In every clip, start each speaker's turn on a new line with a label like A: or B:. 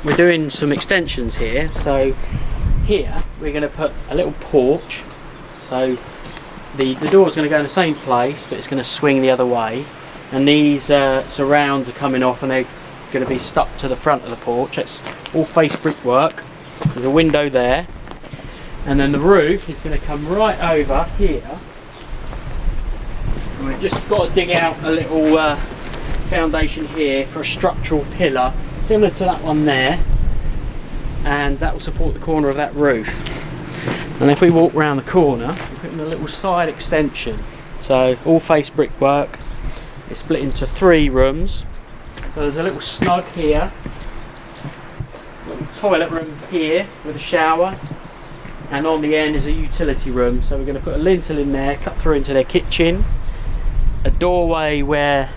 A: we're doing some extensions here. So here we're going to put a little porch. So the door's going to go in the same place, but it's going to swing the other way. And these surrounds are coming off, and they're going to be stuck to the front of the porch. It's all face brickwork. There's a window there, and then the roof is going to come right over here. And we've just got to dig out a little foundation here for a structural pillar, similar to that one there, and that will support the corner of that roof. And if we walk around the corner, we're putting a little side extension. So all face brickwork. It's split into 3 rooms. So there's a little snug here, a little toilet room here with a shower, and on the end is a utility room. So we're going to put a lintel in there, cut through into their kitchen, a doorway where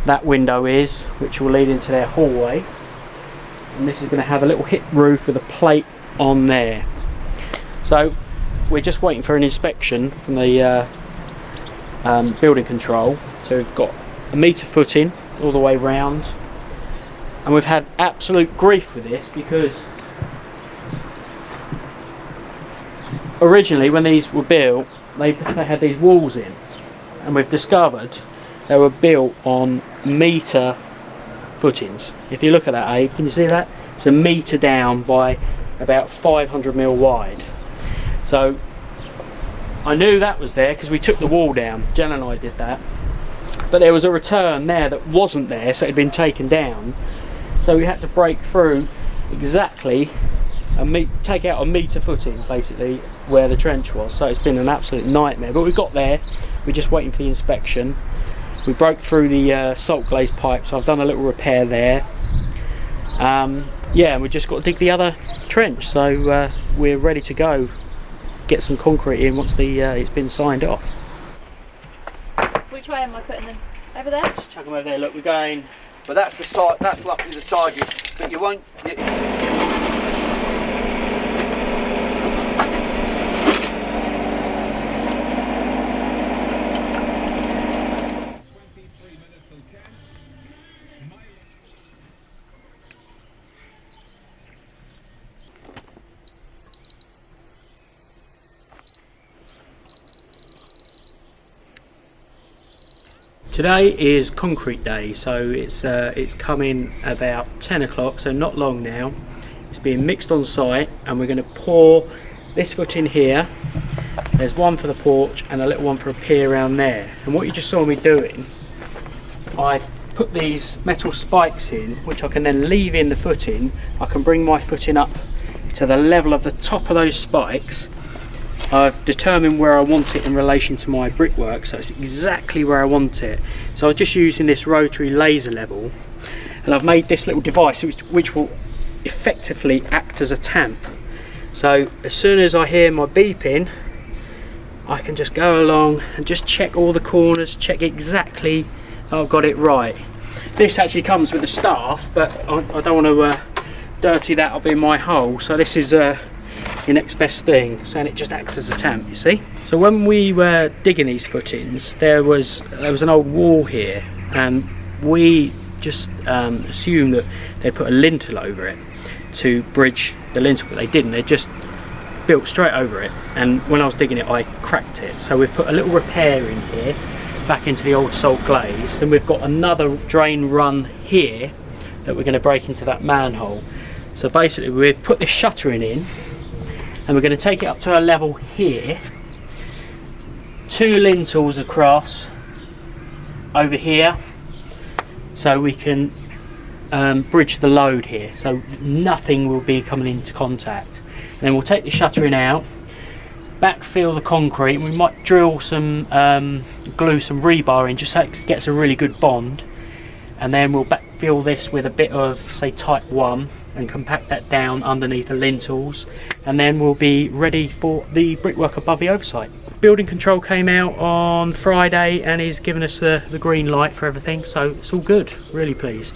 A: that window is, which will lead into their hallway, and this is going to have a little hip roof with a plate on there. So we're just waiting for an inspection from the building control. So we've got a metre footing all the way round, and we've had absolute grief with this because originally when these were built they had these walls in, and we've discovered they were built on metre footings. If you look at that, Abe, can you see that? It's a metre down by about 500mm wide. So I knew that was there because we took the wall down. Jen and I did that. But there was a return there that wasn't there, so it had been taken down. So we had to break through exactly and take out a metre footing, basically, where the trench was. So it's been an absolute nightmare. But we got there. We're just waiting for the inspection. We broke through the salt-glazed pipe, so I've done a little repair there. Yeah, and we've just got to dig the other trench. So we're ready to go. Get some concrete in once it's been signed off.
B: Which way am I putting them? Over there?
A: Just chuck them over there. Look, we're going.
C: But that's the side. That's roughly the side. But you won't.
A: Today is concrete day, so it's coming about 10 o'clock, so not long now. It's being mixed on site, and we're going to pour this foot in here. There's one for the porch and a little one for a pier around there. And what you just saw me doing, I put these metal spikes in, which I can then leave in the footing. I can bring my footing up to the level of the top of those spikes. I've determined where I want it in relation to my brickwork, so it's exactly where I want it. So I was just using this rotary laser level, and I've made this little device which will effectively act as a tamp. So as soon as I hear my beeping, I can just go along and just check all the corners, check exactly I've got it right. This actually comes with a staff, but I don't want to dirty that up in my hole, so this is your next best thing. So, and it just acts as a tamp, you see. So when we were digging these footings, there was an old wall here, and we just assumed that they put a lintel over it to bridge the lintel, but they didn't. They just built straight over it, and when I was digging it I cracked it. So we've put a little repair in here back into the old salt glaze, and we've got another drain run here that we're going to break into that manhole. So basically we've put this shuttering in, and we're going to take it up to a level here, 2 lintels across over here, so we can bridge the load here, so nothing will be coming into contact. And then we'll take the shuttering out, backfill the concrete, and we might drill some glue some rebar in just so it gets a really good bond, and then we'll backfill this with a bit of, say, type 1 and compact that down underneath the lintels, and then we'll be ready for the brickwork above the oversight. Building control came out on Friday and he's given us the green light for everything, so it's all good. Really pleased.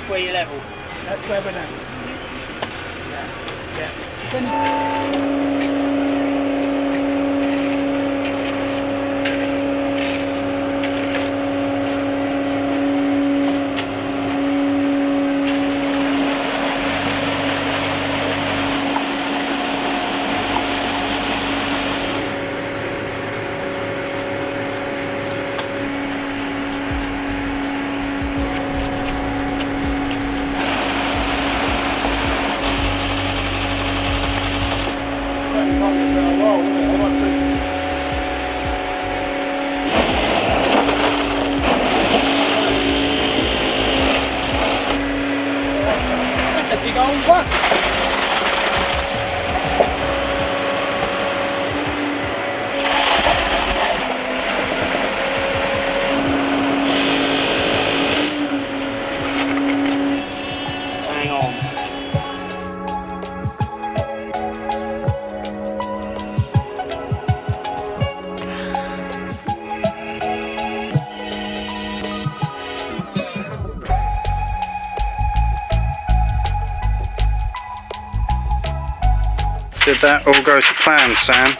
A: Where you level.
D: That's where we're now.
A: That's a big old one. Hang on.
D: Did that all go to plan, Sam?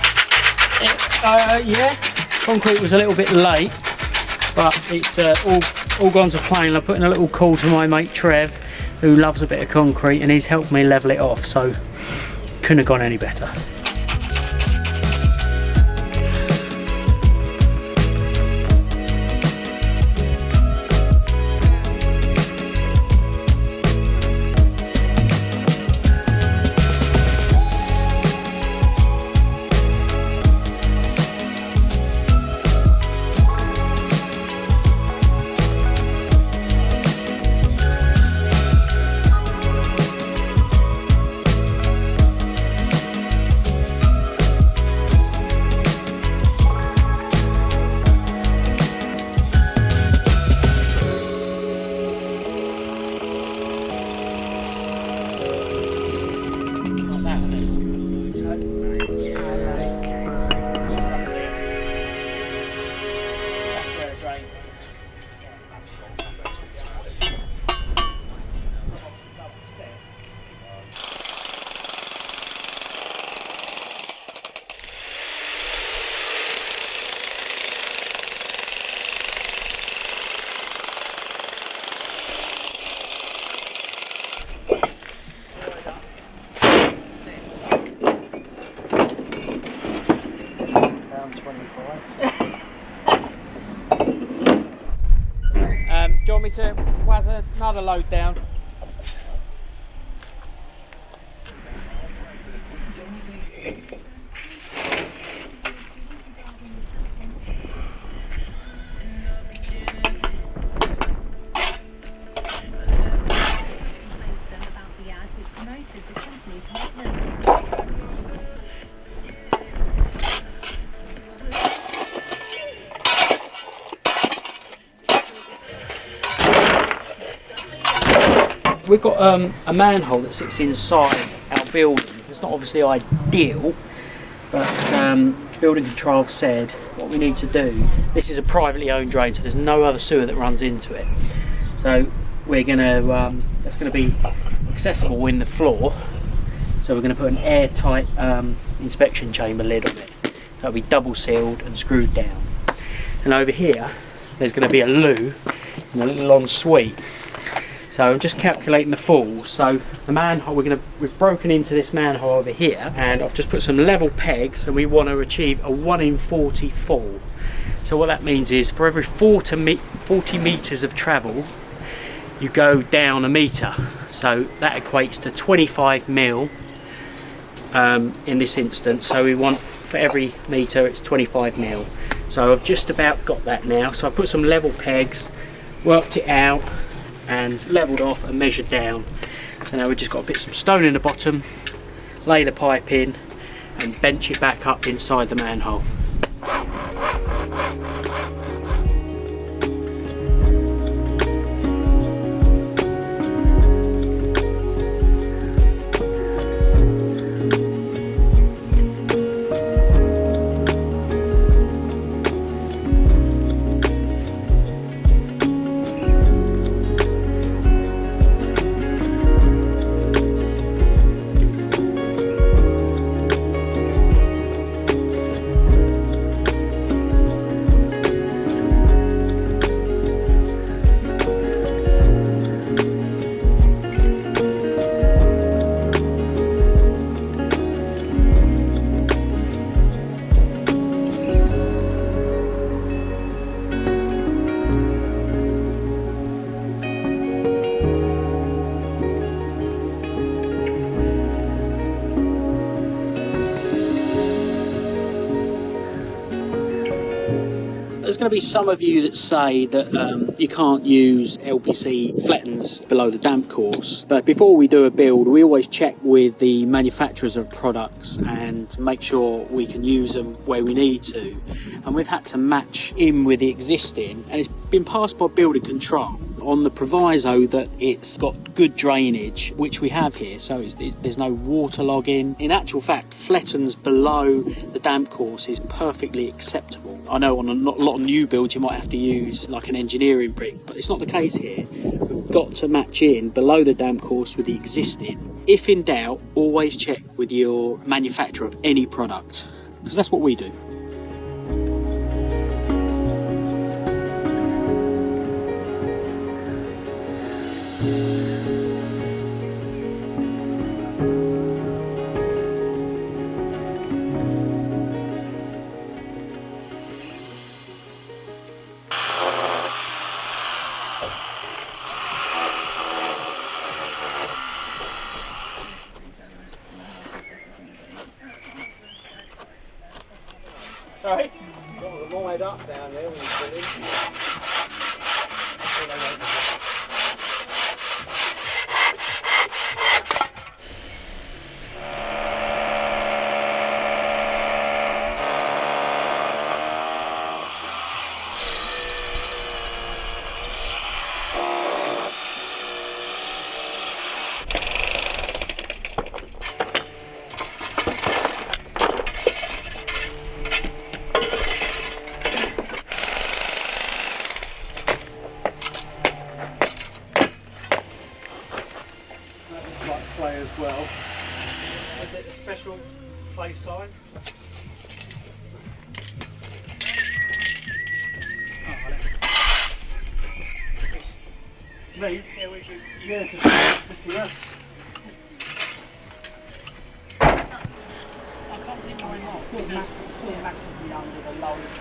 A: Yeah, concrete was a little bit late, but it's all gone to plan. I put in a little call to my mate Trev, who loves a bit of concrete, and he's helped me level it off, so couldn't have gone any better. Do you want me to whack another load down? We've got a manhole that sits inside our building. It's not obviously ideal, but building control said what we need to do. This is a privately owned drain, so there's no other sewer that runs into it. So we're gonna that's gonna be accessible in the floor, So we're going to put an airtight inspection chamber lid on it. So it'll be double sealed and screwed down. And over here there's going to be a loo and a little ensuite. So I'm just calculating the fall. So the manhole, we've broken into this manhole over here, and I've just put some level pegs, and we want to achieve a 1 in 40 fall. So what that means is for every 40 metres of travel, you go down a metre. So that equates to 25 mil in this instance. So we want, for every metre, it's 25 mil. So I've just about got that now. So I put some level pegs, worked it out, and levelled off and measured down. So now we've just got to put some stone in the bottom, lay the pipe in, and bench it back up inside the manhole. There's going to be some of you that say that you can't use LPC flattens below the damp course, but before we do a build we always check with the manufacturers of products and make sure we can use them where we need to, and we've had to match in with the existing, and it's been passed by building control on the proviso that it's got good drainage, which we have here, so there's no waterlogging. In actual fact, flattens below the damp course is perfectly acceptable. I know on a lot of new builds you might have to use like an engineering brick, but it's not the case here. We've got to match in below the damp course with the existing. If in doubt, always check with your manufacturer of any product, because that's what we do.
C: Right. Got them wired up down there when you put in.
A: Play as well. Is it a special play size? Me? Yeah, we should. Yeah, just here. I can't see mine off. Still massively under the lowest.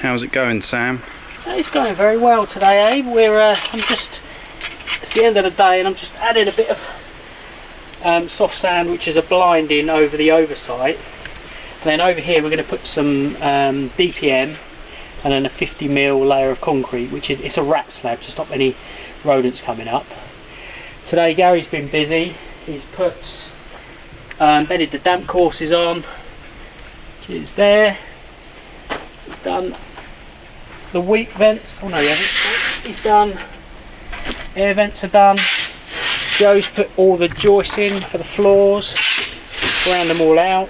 D: How's it going, Sam?
A: It's going very well today, Abe. It's the end of the day and I'm just adding a bit of soft sand, which is a blinding over the oversight. And then over here we're going to put some DPM and then a 50mm layer of concrete, which is, it's a rat slab to stop any rodents coming up. Today Gary's been busy. He's put bedded the damp courses on, which is there. He's done the weak vents. Oh no, he hasn't. He's done. Air vents are done. Joe's put all the joists in for the floors, ground them all out.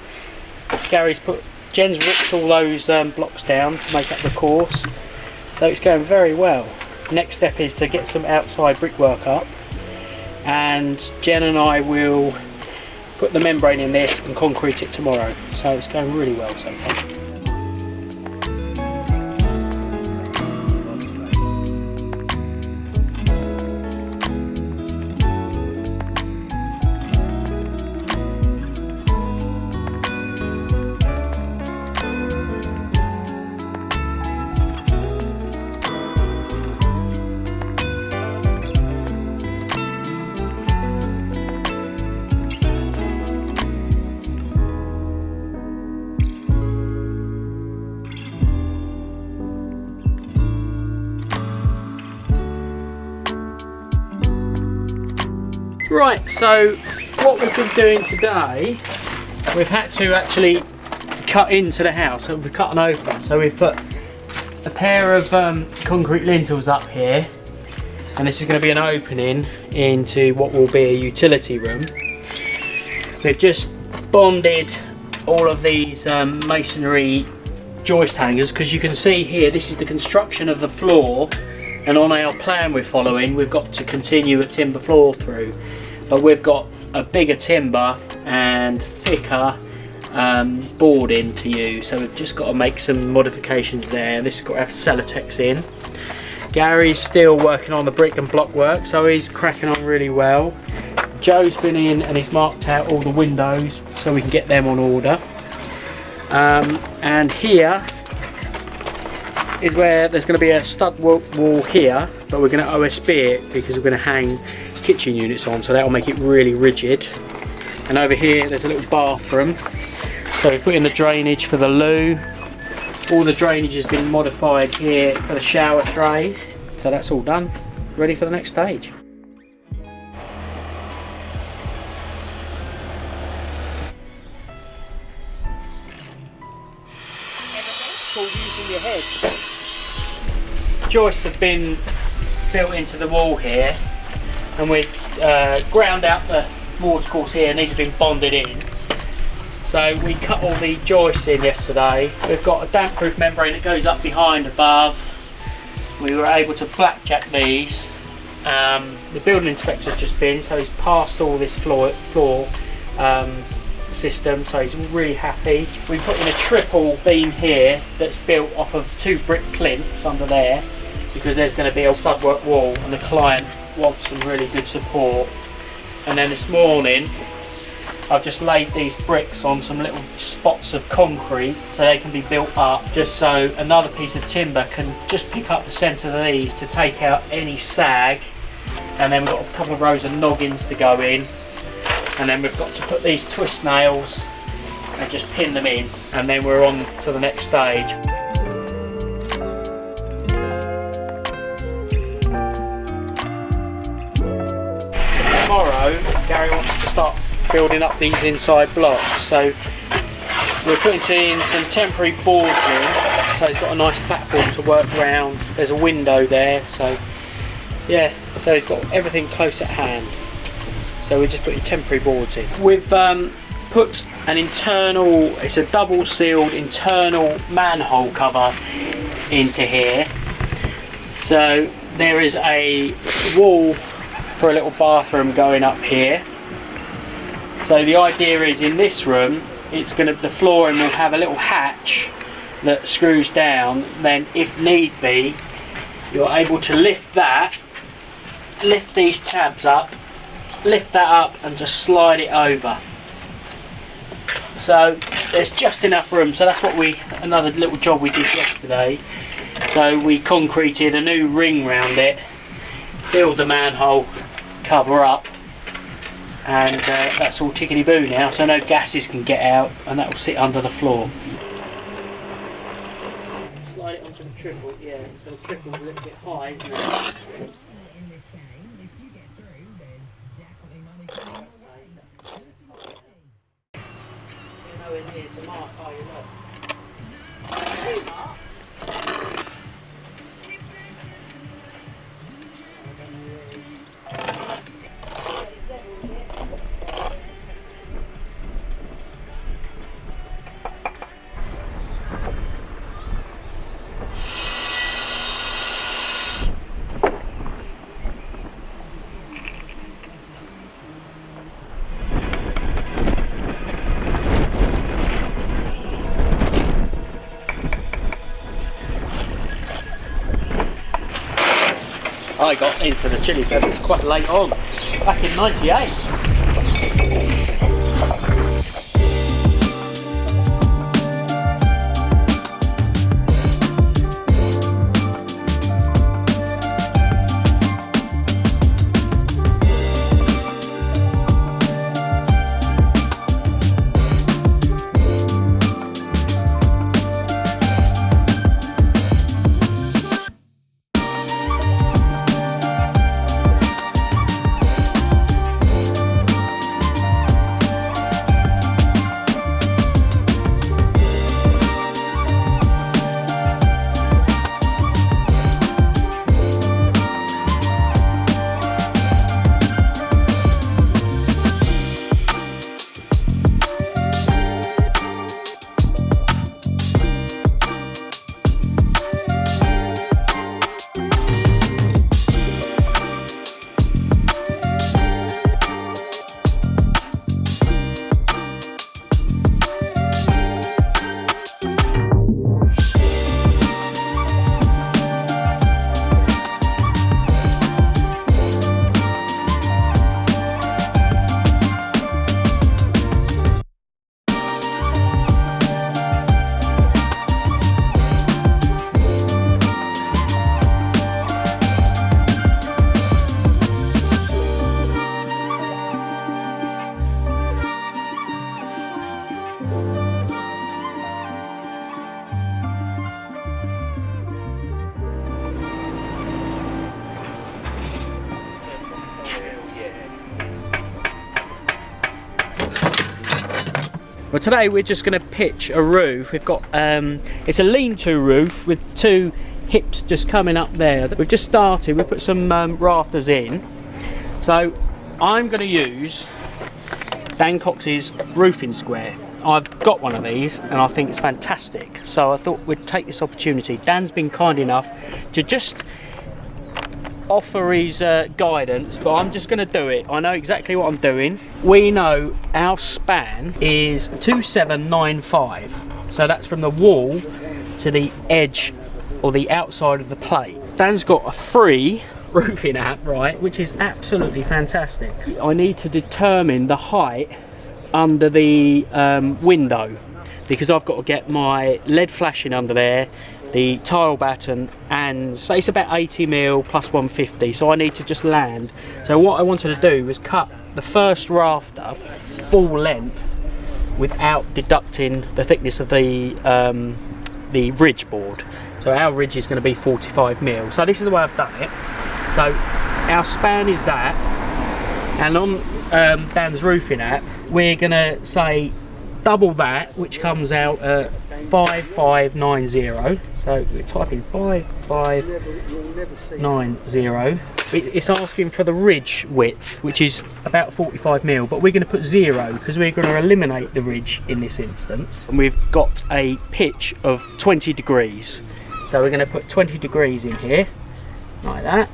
A: Jen's ripped all those blocks down to make up the course, so it's going very well. Next step is to get some outside brickwork up, and Jen and I will put the membrane in this and concrete it tomorrow, so it's going really well so far. Right, so what we've been doing today, we've had to actually cut into the house, so we've cut an open. So we've put a pair of concrete lintels up here, and this is going to be an opening into what will be a utility room. We've just bonded all of these masonry joist hangers, because you can see here this is the construction of the floor, and on our plan we're following we've got to continue a timber floor through, but we've got a bigger timber and thicker boarding to use, so we've just got to make some modifications there. This has got to have Celotex in. Gary's still working on the brick and block work, so he's cracking on really well. Joe's been in and he's marked out all the windows so we can get them on order. And here is where there's going to be a stud wall here, but we're going to OSB it because we're going to hang kitchen units on, so that will make it really rigid. And over here there's a little bathroom, so we put in the drainage for the loo. All the drainage has been modified here for the shower tray, so that's all done, ready for the next stage. Using your head. Joists have been built into the wall here, and we've ground out the mortar course here, and these have been bonded in. So we cut all the joists in yesterday. We've got a damp proof membrane that goes up behind above. We were able to blackjack these. The building inspector's just been, so he's passed all this floor system, so he's really happy. We put in a triple beam here that's built off of 2 brick plinths under there, because there's going to be a studwork wall and the client wants some really good support. And then this morning I've just laid these bricks on some little spots of concrete so they can be built up, just so another piece of timber can just pick up the centre of these to take out any sag. And then we've got a couple of rows of noggins to go in, and then we've got to put these twist nails and just pin them in, and then we're on to the next stage. Tomorrow Gary wants to start building up these inside blocks, so we're putting in some temporary boards in, so he's got a nice platform to work around. There's a window there, so yeah, so he's got everything close at hand. So we're just putting temporary boards in. We've put an internal, it's a double sealed internal manhole cover into here. So there is a wall for a little bathroom going up here. So the idea is in this room, the flooring will have a little hatch that screws down. Then if need be, you're able to lift these tabs up, lift that up and just slide it over. So there's just enough room. So that's what another little job we did yesterday. So we concreted a new ring round it, filled the manhole cover up, and that's all tickety boo now, so no gases can get out, and that will sit under the floor. Slide it onto the triple, yeah, so the triple's a little bit high, isn't it? Here's the mark, are you not? I got into the chili peppers quite late on, back in '98. Well, today we're just going to pitch a roof. We've got it's a lean-to roof with two hips just coming up there. We've just started. We put some rafters in. So I'm going to use Dan Cox's roofing square. I've got one of these and I think it's fantastic. So I thought we'd take this opportunity. Dan's been kind enough to just offer his guidance, but I'm just going to do it. I know exactly what I'm doing. We know our span is 2795, so that's from the wall to the edge or the outside of the plate. Dan's got a free roofing app, right, which is absolutely fantastic. I need to determine the height under the window, because I've got to get my LED flashing under there, the tile batten, and so it's about 80mm plus 150, so I need to just land. So what I wanted to do was cut the first rafter full length without deducting the thickness of the ridge board. So our ridge is going to be 45mm. So this is the way I've done it. So our span is that, and on Dan's roofing app we're going to say double that, which comes out at 5590. So we type in 5590. It's asking for the ridge width, which is about 45mm, but we're going to put 0 because we're going to eliminate the ridge in this instance. And we've got a pitch of 20 degrees. So we're going to put 20 degrees in here, like that,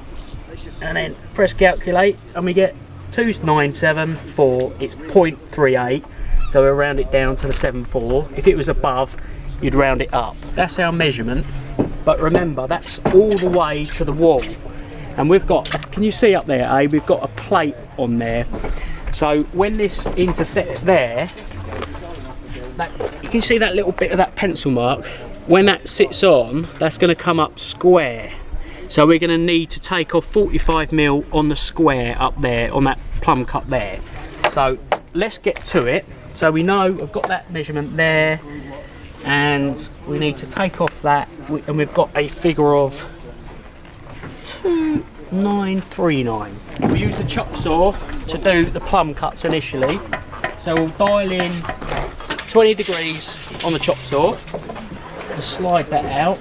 A: and then press calculate, and we get 2974. It's 0.38. So we'll round it down to the 7.4. If it was above, you'd round it up. That's our measurement, but remember that's all the way to the wall. And we've got, can you see up there, eh? We've got a plate on there. So when this intersects there, you can see that little bit of that pencil mark. When that sits on, that's going to come up square. So we're going to need to take off 45mm on the square up there, on that plumb cut there. So let's get to it. So we know I've got that measurement there, and we need to take off that, and we've got a figure of 2939. We use the chop saw to do the plumb cuts initially. So we'll dial in 20 degrees on the chop saw to slide that out.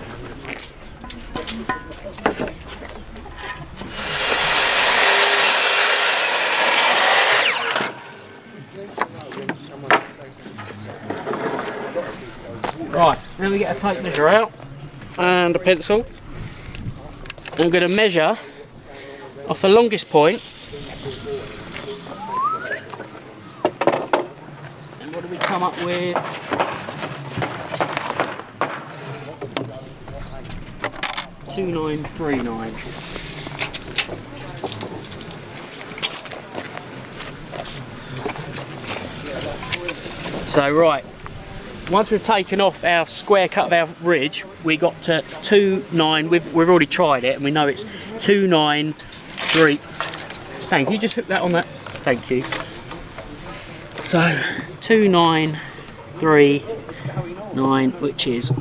A: Right, now we get a tape measure out and a pencil. I'm going to measure off the longest point. And what do we come up with? $2939. So right, once we've taken off our square cut of our ridge, we got to 2.9. We've already tried it and we know it's 2.93. Thank you. Just hook that on that. Thank you. So 2.939, which is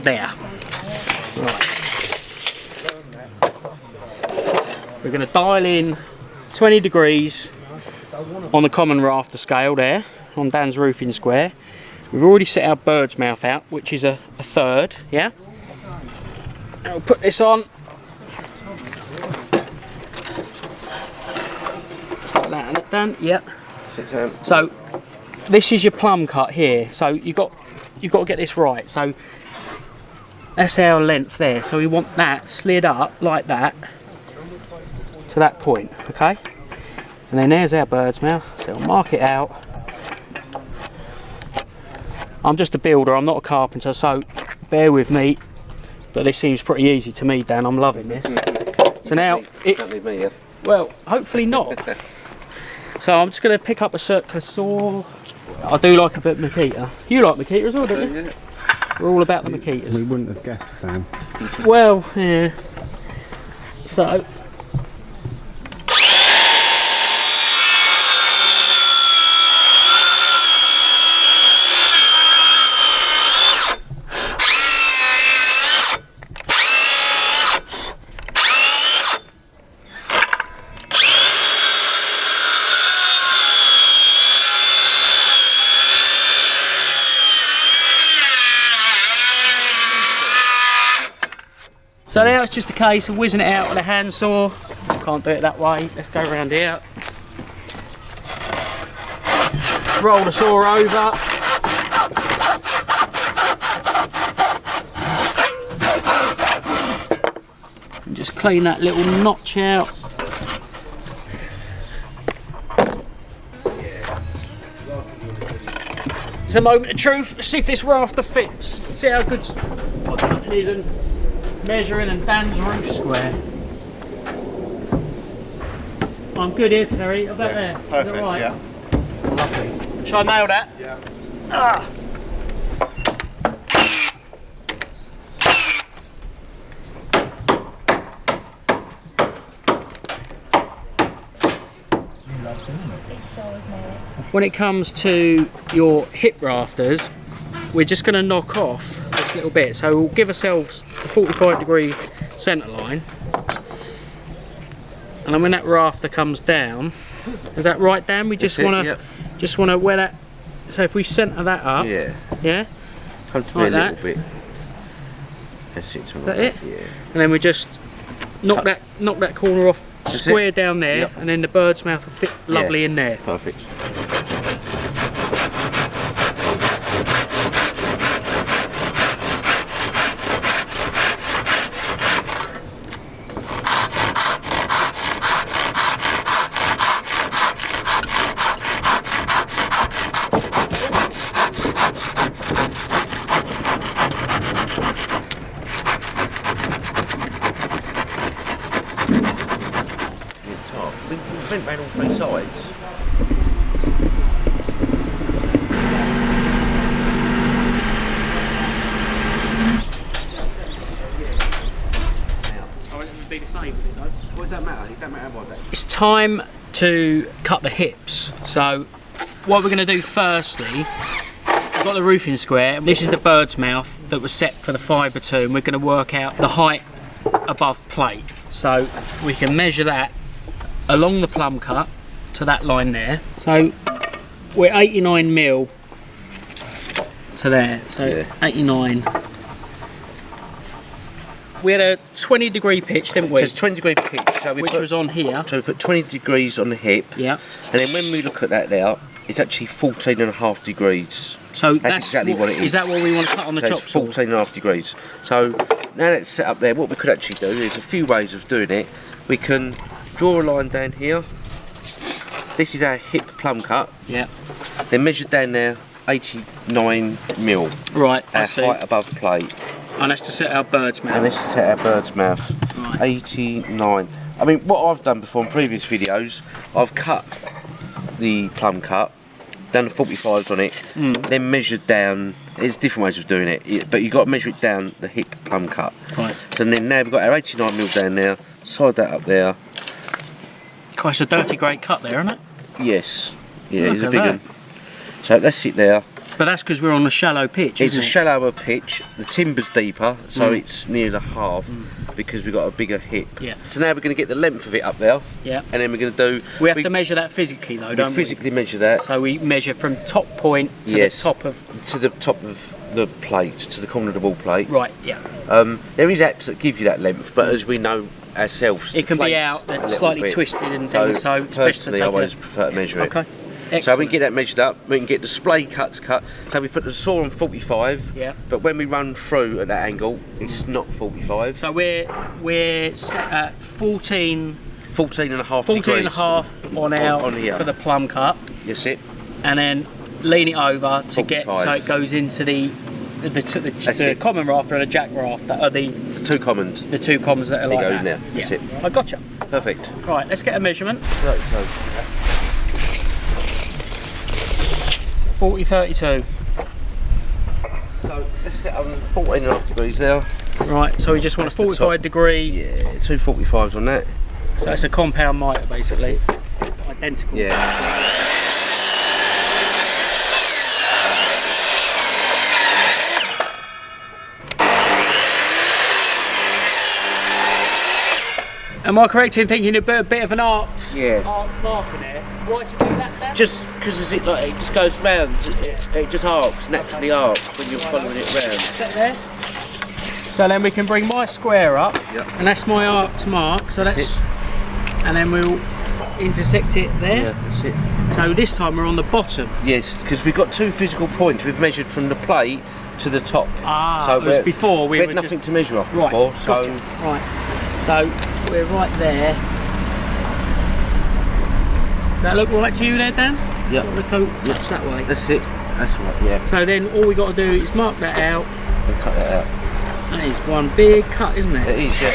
A: there. Right. We're going to dial in 20 degrees on the common rafter scale there, on Dan's roofing square. We've already set our bird's mouth out, which is a third, yeah? And we'll put this on. Like that, and it done, yep. So, this is your plumb cut here, so you've got to get this right. So, that's our length there, so we want that slid up like that to that point, okay? And then there's our bird's mouth, so we'll mark it out. I'm just a builder, I'm not a carpenter, so bear with me, but this seems pretty easy to me, Dan. I'm loving this. So now, well, hopefully not. So I'm just going to pick up a circular saw. I do like a bit of Makita. You like Makita as well, don't you? We're all about the Makitas.
D: We wouldn't have guessed, Sam.
A: Well, yeah. So. So now it's just a case of whizzing it out with a handsaw. Can't do it that way. Let's go around here. Roll the saw over. And just clean that little notch out. It's a moment of truth. Let's see if this rafter fits. See how good it is and measuring and Dan's roof square. I'm good here, Terry. About there.
E: Perfect,
A: Is that right?
E: yeah.
A: Lovely. Shall I nail that?
E: Yeah.
A: Ah. When it comes to your hip rafters, we're just going to knock off this little bit. So we'll give ourselves a 45-degree centre line. And then when that rafter comes down, is that right, Dan? We just want to where that. So if we centre that up, yeah,
C: come to
A: like
C: me a
A: that.
C: little bit. That's it.
A: That it?
C: Yeah.
A: And then we just knock that corner off square down there, and then the bird's mouth will fit lovely in there.
C: Perfect. We went round all three sides.
A: Be the same with it though.
C: Well, it don't matter. It don't matter what that.
A: It's time to cut the hips. So what we're going to do firstly, we've got the roofing square. This is the bird's mouth that was set for the fibre 2, and we're going to work out the height above plate. So we can measure that along the plumb cut to that line there. So we're 89mm to there. So 89. We had a 20-degree pitch, didn't we?
C: So it's 20-degree pitch, so
A: Which was on here.
C: So we put 20 degrees on the hip.
A: Yeah.
C: And then when we look at that now, it's actually 14.5 degrees.
A: So
C: that's exactly what it is.
A: Is that what we want to cut on the
C: So
A: chop
C: it's
A: saw?
C: 14.5 degrees. So now that's set up there, what we could actually do, there's a few ways of doing it. We can draw a line down here. This is our hip plumb cut.
A: Yeah.
C: Then measure down there 89mm.
A: Right, I
C: Our
A: see.
C: height above plate.
A: And that's to set our bird's mouth.
C: And this is our bird's mouth.
A: Right.
C: 89. I mean, what I've done before in previous videos, I've cut the plumb cut done the 45s on it, then measured down. There's different ways of doing it, but you've got to measure it down the hip plumb cut.
A: Right.
C: So then now we've got our 89mm down there, slide that up there.
A: Quite it's a dirty great cut there, isn't it?
C: Yes. Yeah,
A: Look
C: it's a
A: at
C: big
A: that.
C: one. So that's it there.
A: But that's because we're on a shallow pitch,
C: It's
A: isn't
C: a
A: it?
C: shallower pitch, the timber's deeper, so it's near the half because we've got a bigger hip.
A: Yeah.
C: So now we're going to get the length of it up there,
A: Yeah.
C: and then we're going to do...
A: We have to measure that physically though, don't we?
C: physically measure that.
A: So we measure from top point to
C: Yes.
A: the top of...
C: To the top of the plate, to the corner of the wall plate.
A: Right, yeah.
C: There is apps that give you that length, but as we know ourselves...
A: It can be
C: plate's
A: out
C: a
A: and
C: little
A: slightly
C: bit.
A: twisted and things, so it's best to
C: personally, I
A: take
C: always
A: it.
C: prefer to measure it.
A: Okay.
C: So we
A: Excellent.
C: can get that measured up, we can get the splay cuts cut. So we put the saw on 45,
A: Yeah.
C: but when we run through at that angle, it's not 45.
A: So we're set at 14
C: 14 and a half
A: 14
C: degrees.
A: and a half on our
C: on here.
A: for the plumb cut,
C: That's it.
A: and then lean it over to get
C: 45.
A: so it goes into the
C: it.
A: common rafter and the jack rafter, or the
C: It's two commons.
A: two commons that are
C: They
A: like
C: go
A: that.
C: in there. That's
A: Yeah.
C: it.
A: I gotcha.
C: Perfect.
A: Right, let's get a measurement.
C: Right, so
A: 40-32.
C: So let's set on 14 and a half degrees there.
A: Right, so we just want a
C: That's the
A: 45
C: top.
A: degree.
C: Yeah, two 45s on that.
A: So that's a compound mitre basically. Identical.
C: Yeah.
A: Am I correct in thinking a bit of an arc
C: Yeah.
A: mark in there? Why'd you do that then?
C: Just because it just goes round, it just arcs, naturally arcs when you're following it round.
A: Set there. So then we can bring my square up,
C: Yep.
A: and that's my arc's mark. So that's, and then we'll intersect it there.
C: Yeah, that's it.
A: So this time we're on the bottom.
C: Yes, because we've got two physical points. We've measured from the plate to the top.
A: So it was before we
C: had
A: were
C: nothing
A: just,
C: to measure off
A: right.
C: before. So
A: Gotcha. Right. So we're right there. Does that look right to you there, Dan?
C: Yep.
A: The coat touch that way.
C: that's it. That's right. Yeah.
A: So then all we got to do is mark that out.
C: We'll cut that out.
A: That is one big cut, isn't it?
C: It is. Yeah.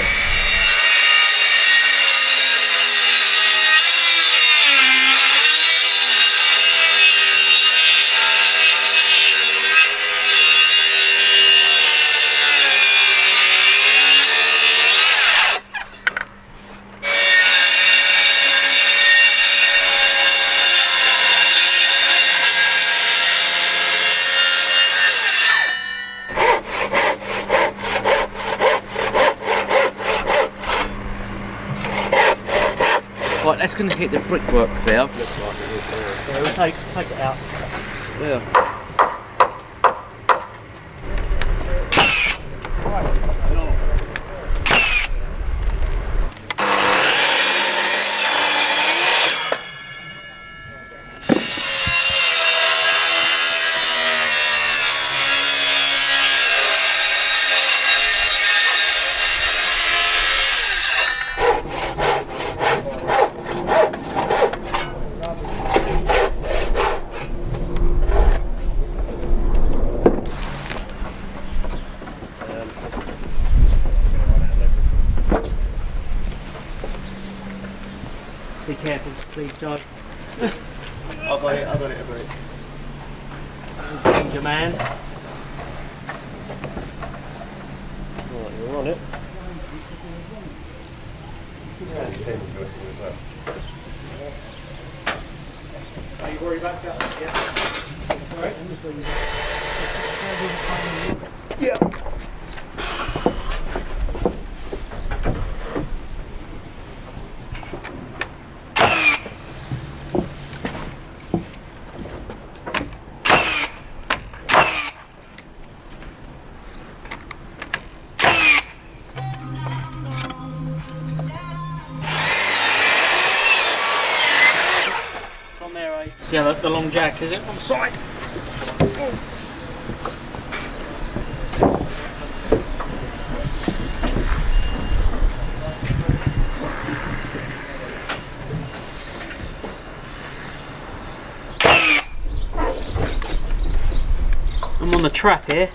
C: Right, that's going to hit the brickwork there.
A: Yeah, we'll take it out.
C: Yeah.
A: Be careful, please, Joe.
E: I've got it.
A: Ginger man.
E: Right, you're on it.
A: Are you worried about that? Yeah. Alright. On there, eh? See how the long jack is it on the side? I'm on the trap here.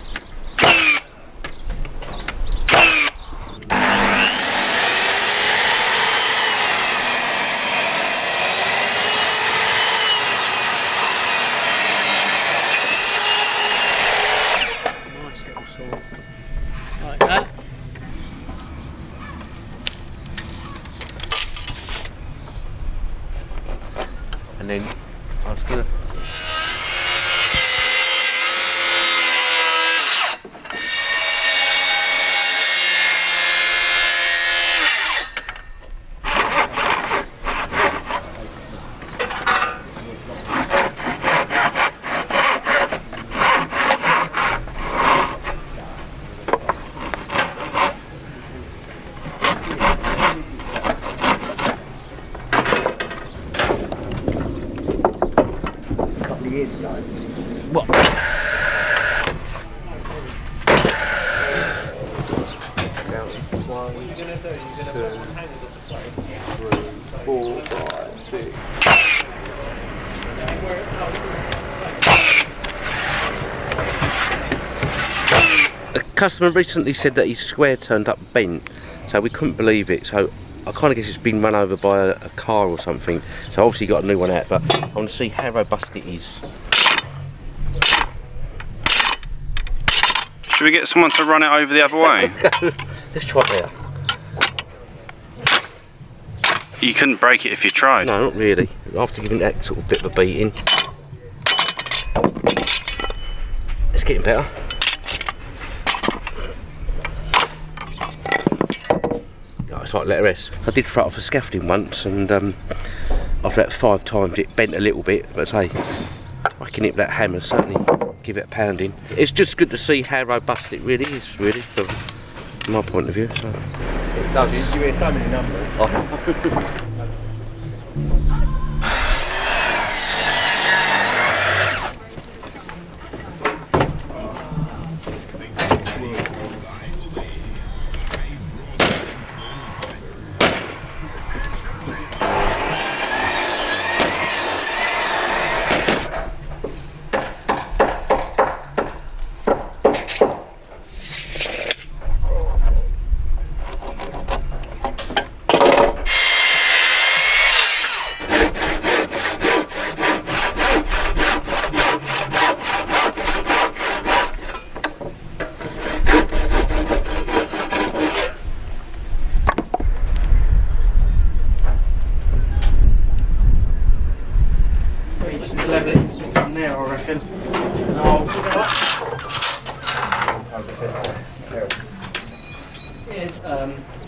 C: and then I was gonna.
E: Years ago.
C: What? A customer recently said that his square turned up bent, so we couldn't believe it. So I kind of guess it's been run over by a car or something. So obviously got a new one out, but I want to see how robust it is.
D: Should we get someone to run it over the other way?
C: Let's try it out.
D: You couldn't break it if you tried.
C: No, not really. After giving that sort of bit of a beating. It's getting better. Oh, it's like letter S. I did throw it off a scaffolding once, and after about 5 times it bent a little bit, but I can hit that hammer, certainly give it a pounding. It's just good to see how robust it really is, really, from my point of view. So.
E: It does. You hear so many numbers.
C: Oh.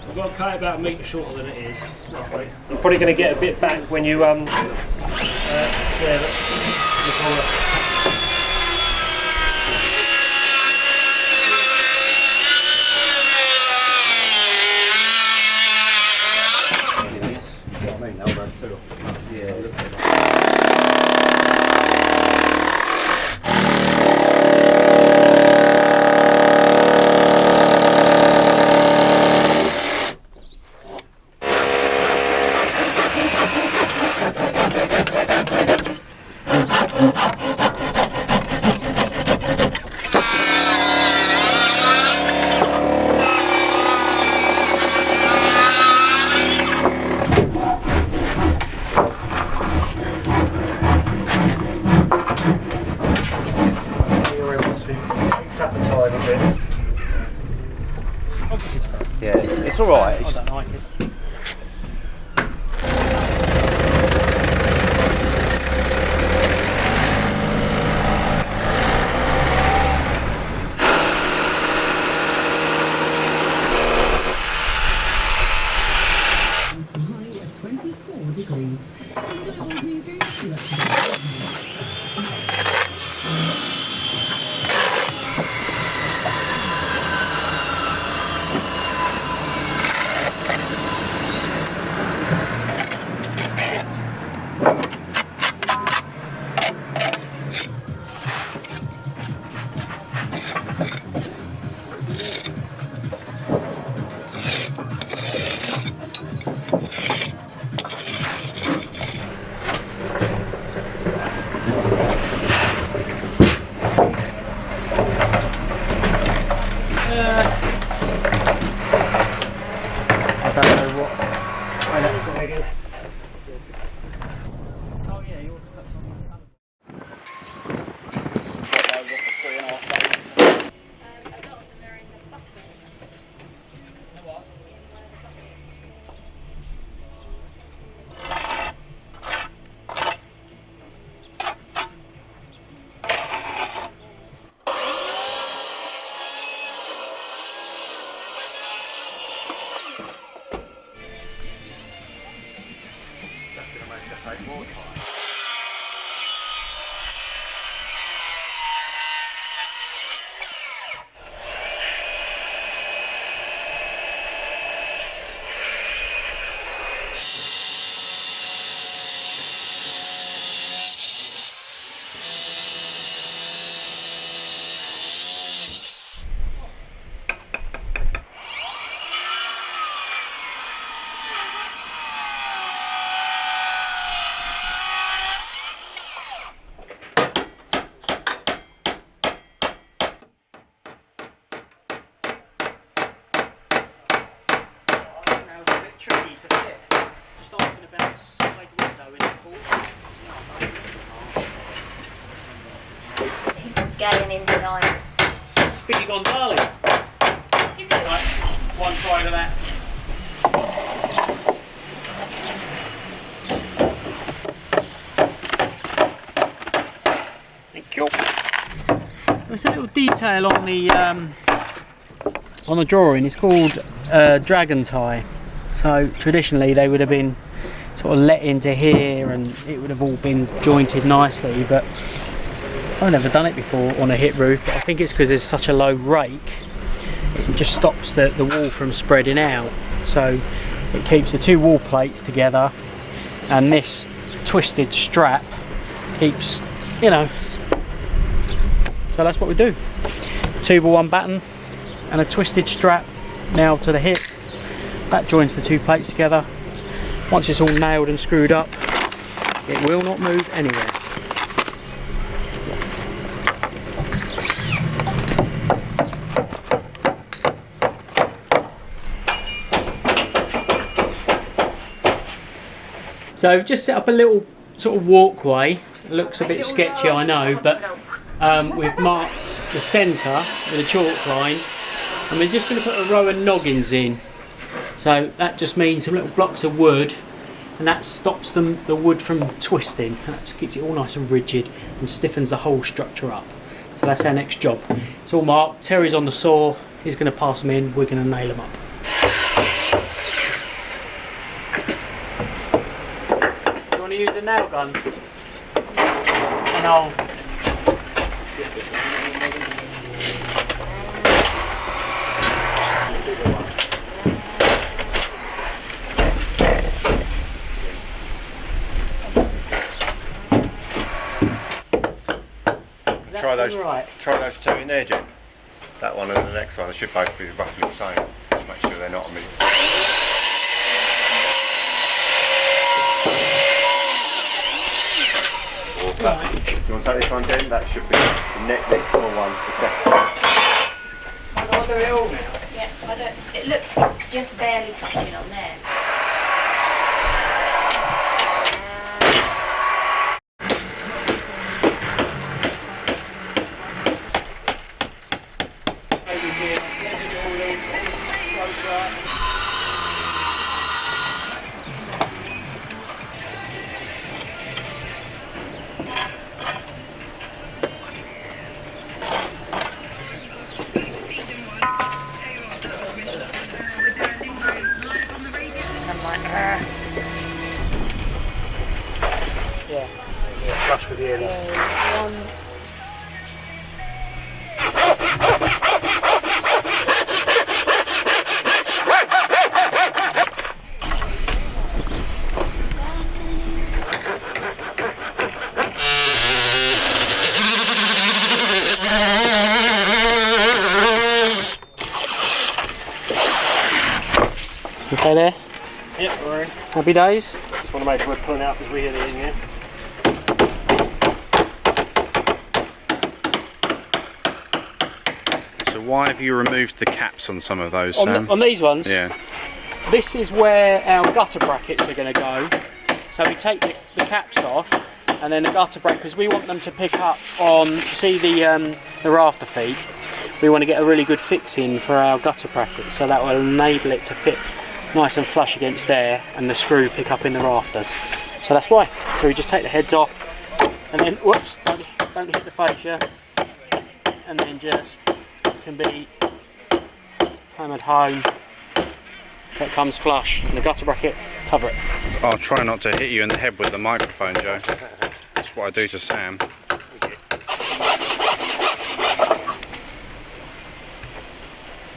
F: I've got to cut it about a metre shorter than it is, roughly. You're probably going to get a bit back when you the corner.
C: Yeah, it's alright.
F: I don't like it.
G: High of 24 degrees.
A: Tricky to fit. Just asking about the side window in the porch.
B: He's going in tonight.
A: Speedy gone, darling.
B: Is it?
A: Right, one side of that. Thank you. There's a little detail on the drawing. It's called dragon tie. So traditionally they would have been sort of let into here and it would have all been jointed nicely, but I've never done it before on a hip roof. But I think it's because there's such a low rake, it just stops the wall from spreading out. So it keeps the two wall plates together, and this twisted strap keeps, you know. So that's what we do. 2x1 batten and a twisted strap nailed to the hip. That joins the two plates together. Once it's all nailed and screwed up, it will not move anywhere. So I've just set up a little sort of walkway. It looks a bit sketchy, I know, but we've marked the centre with a chalk line, and we're just going to put a row of noggins in. So that just means some little blocks of wood, and that stops the wood from twisting. That just keeps it all nice and rigid and stiffens the whole structure up. So that's our next job. It's all marked. Terry's on the saw. He's going to pass them in. We're going to nail them up. Do you want to use the nail gun? And I'll...
E: Try those two in there, Jim. That one and the next one, they should both be roughly the same. Just make sure they're not on me. Do you want to take this one, Jim? That should be this small one, the second one.
A: I'll do it all now.
B: Yeah, I don't. It looks it's just barely touching on there.
A: Flush with the end. Okay there?
F: Yep, all right.
A: Happy days?
F: Just want to make sure we're pulling out as we hit it in here.
D: So why have you removed the caps on some of those, Sam?
A: On these ones?
D: Yeah.
A: This is where our gutter brackets are going to go. So we take the caps off, and then the gutter bracket, because we want them to pick up on, see the rafter feet. We want to get a really good fix in for our gutter bracket, so that will enable it to fit nice and flush against there, and the screw pick up in the rafters. So that's why. So we just take the heads off, and then whoops, don't hit the fascia, and then just can be hammered home so it comes flush, and the gutter bracket Cover it.
D: I'll try not to hit you in the head with the microphone, Joe. That's what I do to Sam.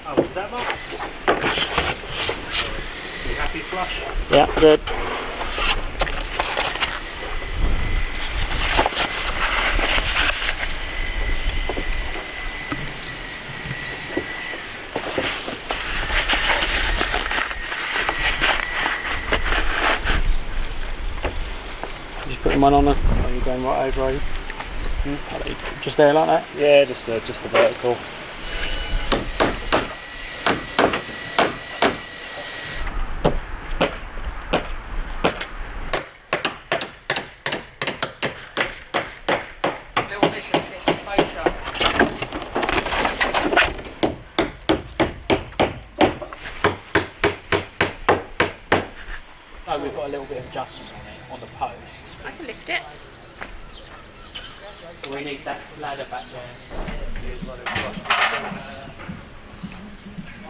F: Oh, was that Mark? You happy flush?
A: Yeah, good. Just putting one on there. Are you going right over? Are you? Just there like that?
F: Yeah, just a vertical.
A: Oh, we've got a little bit of adjustment on it, on the post.
B: I can lift it.
A: We need that ladder back there.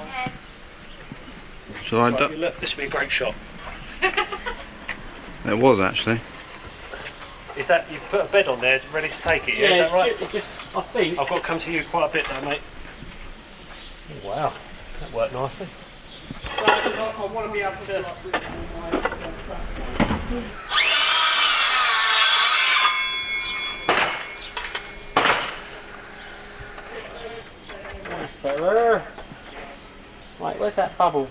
B: Head.
D: Shall I
F: Right,
D: do?
F: look, this would be a great shot.
D: It was actually.
F: Is that, you've put a bed on there ready to take it, yeah? Is that right?
A: Just, I think.
F: I've got to come to you quite a bit now, mate. Oh, wow, that worked nicely.
A: I want to be able to. That's better. Right, where's that bubble?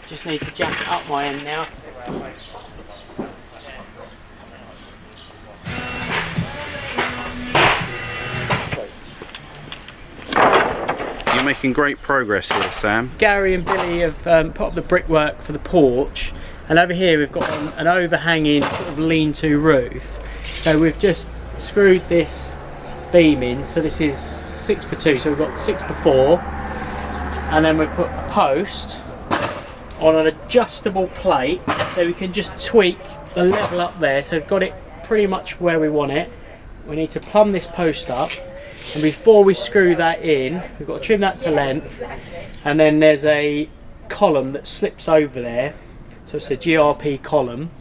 A: Just need to jack it up my end now.
D: You're making great progress here, Sam.
A: Gary and Billy have put up the brickwork for the porch, and over here we've got an overhanging sort of lean-to roof. So we've just screwed this beam in, so this is 6x2, so we've got 6x4, and then we've put a post on an adjustable plate, so we can just tweak the level up there. So we've got it pretty much where we want it. We need to plumb this post up, and before we screw that in, we've got to trim that to length, and then there's a column that slips over there, so it's a GRP column.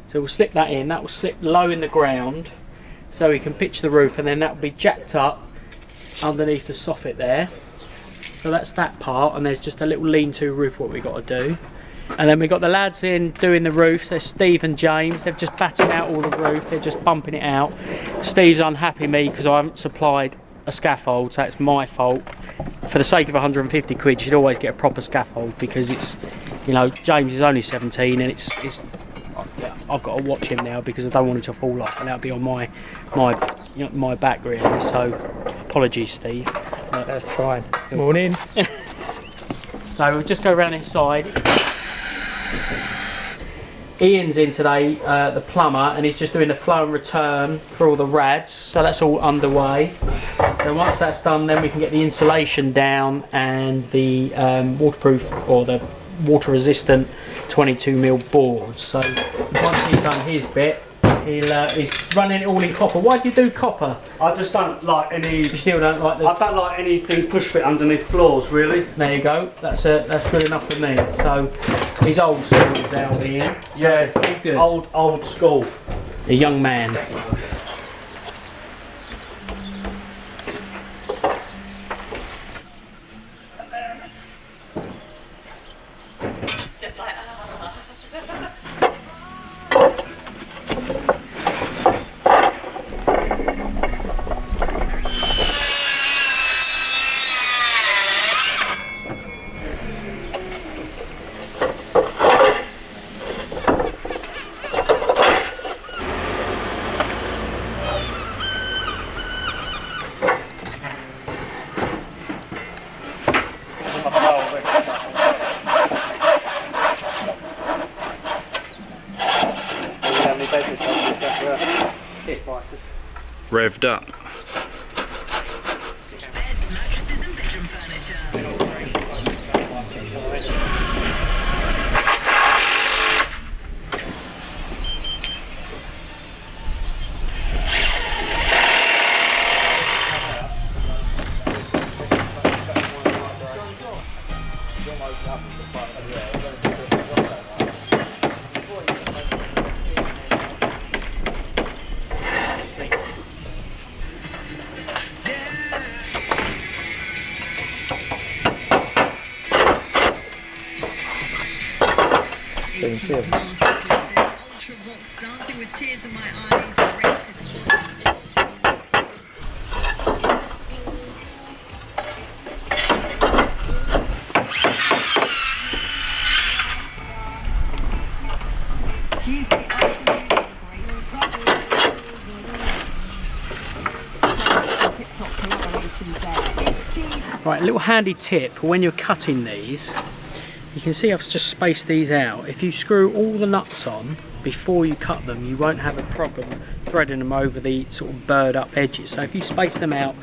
A: So we'll slip that in, that will slip low in the ground so we can pitch the roof, and then that will be jacked up underneath the soffit there. So that's that part, and there's just a little lean-to roof what we've got to do. And then we've got the lads in doing the roof. There's Steve and James. They've just battened out all the roof. They're just bumping it out. Steve's unhappy me because I haven't supplied a scaffold, so it's my fault. For the sake of 150 quid, you should always get a proper scaffold, because it's, you know, James is only 17, and it's I've got to watch him now because I don't want him to fall off, and that'll be on my back really. So apologies, Steve.
F: That's fine. Morning.
A: So we'll just go around inside. Ian's in today, the plumber, and he's just doing the flow and return for all the rads, so that's all underway. And once that's done, then we can get the insulation down and the waterproof or the water resistant 22mm boards. So once he's done his bit, he's running it all in copper. Why do you do copper?
F: I just don't like any.
A: You still don't like the.
F: I don't like anything push fit underneath floors, really.
A: There you go. That's good enough for me. So he's old school, is Al Ian.
F: Yeah,
A: all good.
F: old school.
A: A young man.
B: It's just like,
D: Revved up.
G: Beds, mattresses, and bedroom furniture. 80s masterpieces, ultra rocks, dancing with tears in my eyes,
A: Right, a little handy tip for when you're cutting these. You can see I've just spaced these out. If you screw all the nuts on before you cut them, you won't have a problem threading them over the sort of burred up edges. So if you space them out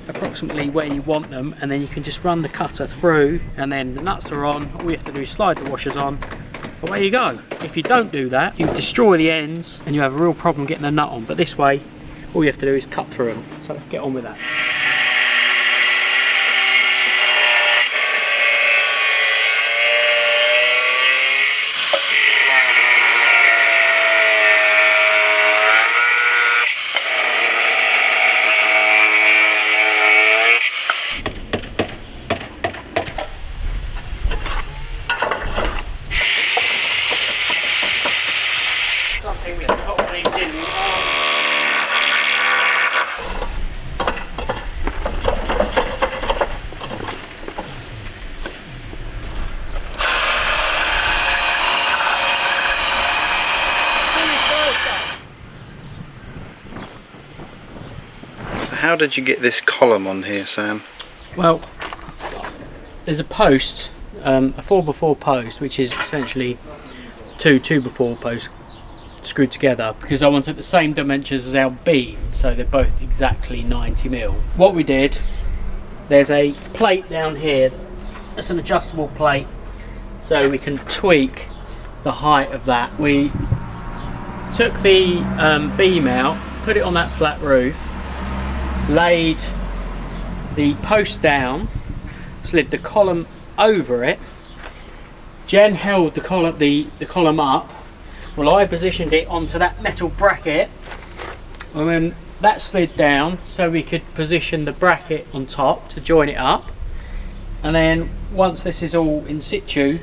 A: approximately where you want them, and then you can just run the cutter through, and then the nuts are on, all you have to do is slide the washers on, away you go. If you don't do that, you destroy the ends and you have a real problem getting the nut on. But this way, all you have to do is cut through them. So let's get on with that.
D: How did you get this column on here, Sam?
A: Well, there's a post, a 4x4 post, which is essentially two 2x4 posts screwed together, because I wanted the same dimensions as our beam, so they're both exactly 90mm. What we did, there's a plate down here, that's an adjustable plate, so we can tweak the height of that. We took the beam out, put it on that flat roof, laid the post down, slid the column over it. Jen held the column up, well I positioned it onto that metal bracket, and then that slid down so we could position the bracket on top to join it up. And then once this is all in situ,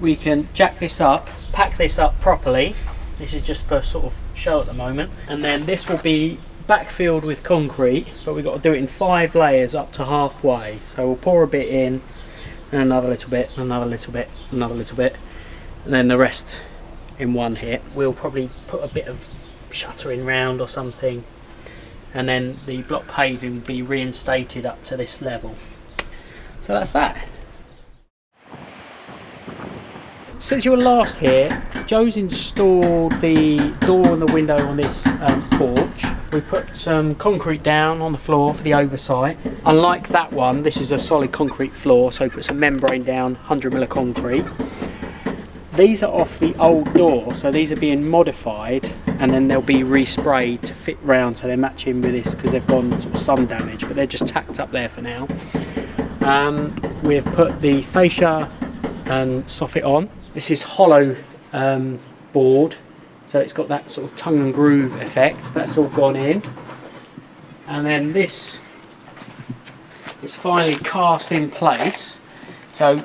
A: we can jack this up, pack this up properly. This is just for sort of show at the moment, and then this will be backfilled with concrete, but we've got to do it in 5 layers up to halfway. So we'll pour a bit in, and another little bit, another little bit, another little bit, and then the rest in one hit. We'll probably put a bit of shuttering round or something, and then the block paving will be reinstated up to this level. So that's that. Since you were last here, Joe's installed the door and the window on this porch. We put some concrete down on the floor for the oversight. Unlike that one, this is a solid concrete floor, so we put some membrane down, 100mm of concrete. These are off the old door, so these are being modified, and then they'll be resprayed to fit round, so they're matching with this because they've gone sort of sun damage, but they're just tacked up there for now. We've put the fascia and soffit on. This is hollow board, so it's got that sort of tongue and groove effect. That's all gone in, and then this is finally cast in place. So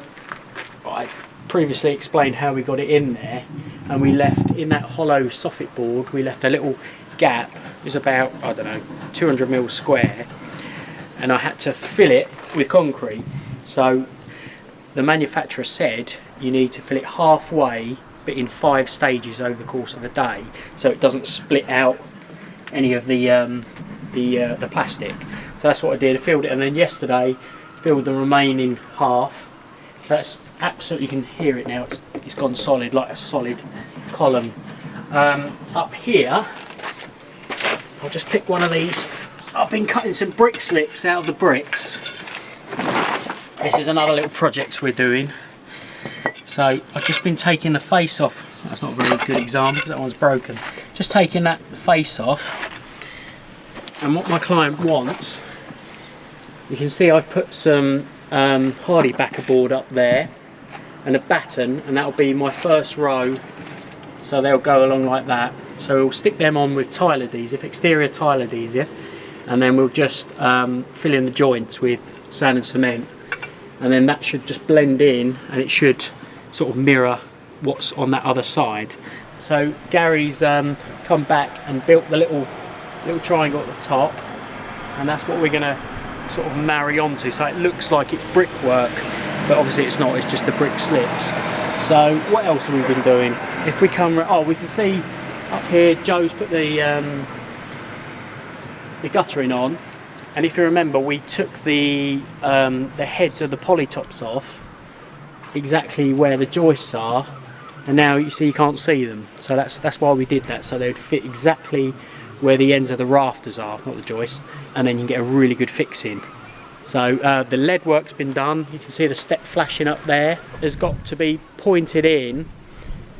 A: I previously explained how we got it in there, and we left in that hollow soffit board, we left a little gap. It was about, I don't know, 200mm square, and I had to fill it with concrete. So the manufacturer said you need to fill it halfway, but in 5 stages over the course of a day, so it doesn't split out any of the plastic. So that's what I did. I filled it, and then yesterday filled the remaining half. That's absolutely, you can hear it now. It's gone solid, like a solid column. Up here, I'll just pick one of these. I've been cutting some brick slips out of the bricks. This is another little project we're doing. So I've just been taking the face off. That's not a very good example because that one's broken. Just taking that face off, and what my client wants, you can see I've put some hardy backer board up there and a batten, and that'll be my first row, so they'll go along like that. So we'll stick them on with tile adhesive, exterior tile adhesive, and then we'll just fill in the joints with sand and cement, and then that should just blend in, and it should sort of mirror what's on that other side. So Gary's come back and built the little triangle at the top, and that's what we're going to sort of marry onto, so it looks like it's brickwork, but obviously it's not, it's just the brick slips. So what else have we been doing? If we come, we can see up here Joe's put the guttering on, and if you remember, we took the heads of the polytops off exactly where the joists are, and now you see you can't see them, so that's why we did that, so they would fit exactly where the ends of the rafters are, not the joists, and then you can get a really good fix in. So the lead work's been done. You can see the step flashing up there. There's got to be pointed in,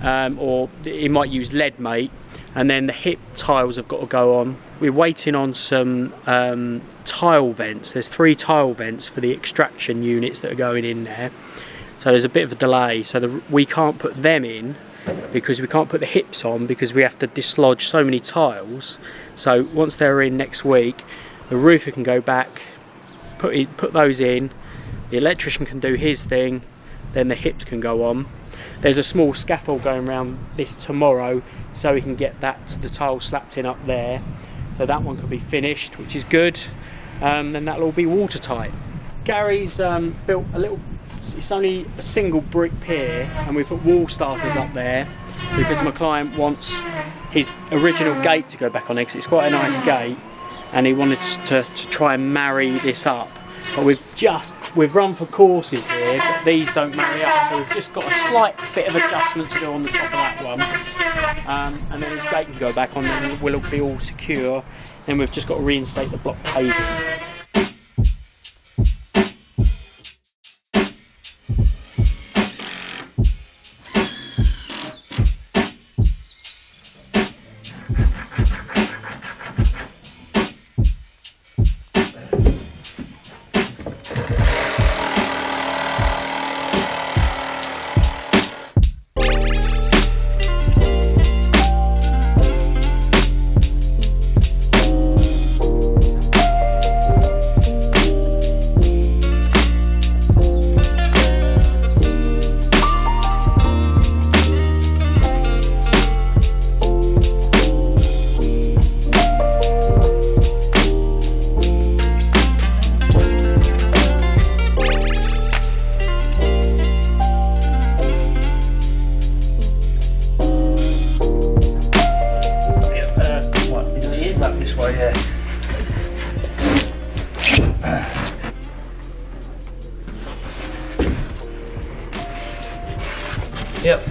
A: or you might use lead mate, and then the hip tiles have got to go on. We're waiting on some tile vents. There's 3 tile vents for the extraction units that are going in there, so there's a bit of a delay, so we can't put them in because we can't put the hips on because we have to dislodge so many tiles. So once they're in next week, the roofer can go back, put those in, the electrician can do his thing, then the hips can go on. There's a small scaffold going around this tomorrow, so we can get the tile slapped in up there, so that one can be finished, which is good. Then that'll all be watertight. Gary's built a little, it's only a single brick pier, and we put wall starters up there because my client wants his original gate to go back on there, because it's quite a nice gate, and he wanted to try and marry this up. But we've run for courses here, but these don't marry up, so we've just got a slight bit of adjustment to do on the top of that one, and then his gate can go back on, and we'll be all secure. Then we've just got to reinstate the block paving.
F: Yep,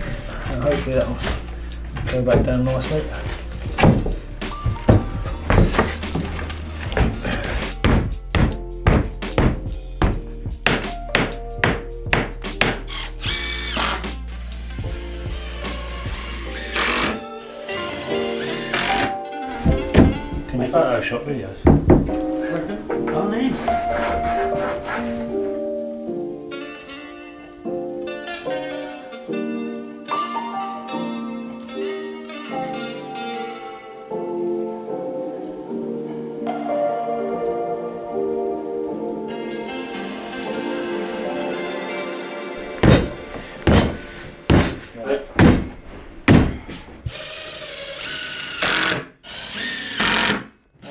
F: and hopefully that'll go back down nicely. Can you Photoshop videos?
A: Oh, man.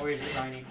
A: Or is it raining?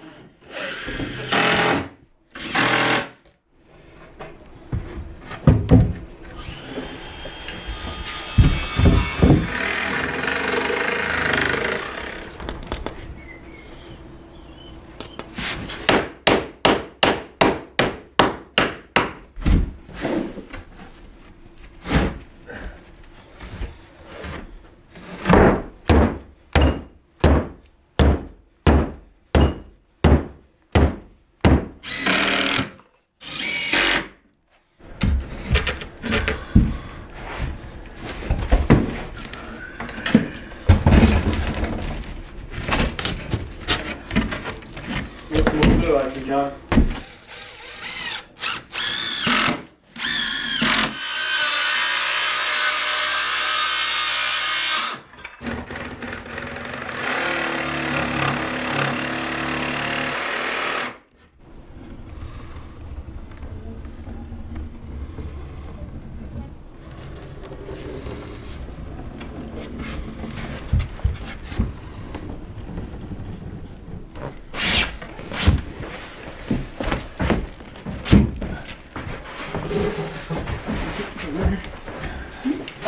A: I'll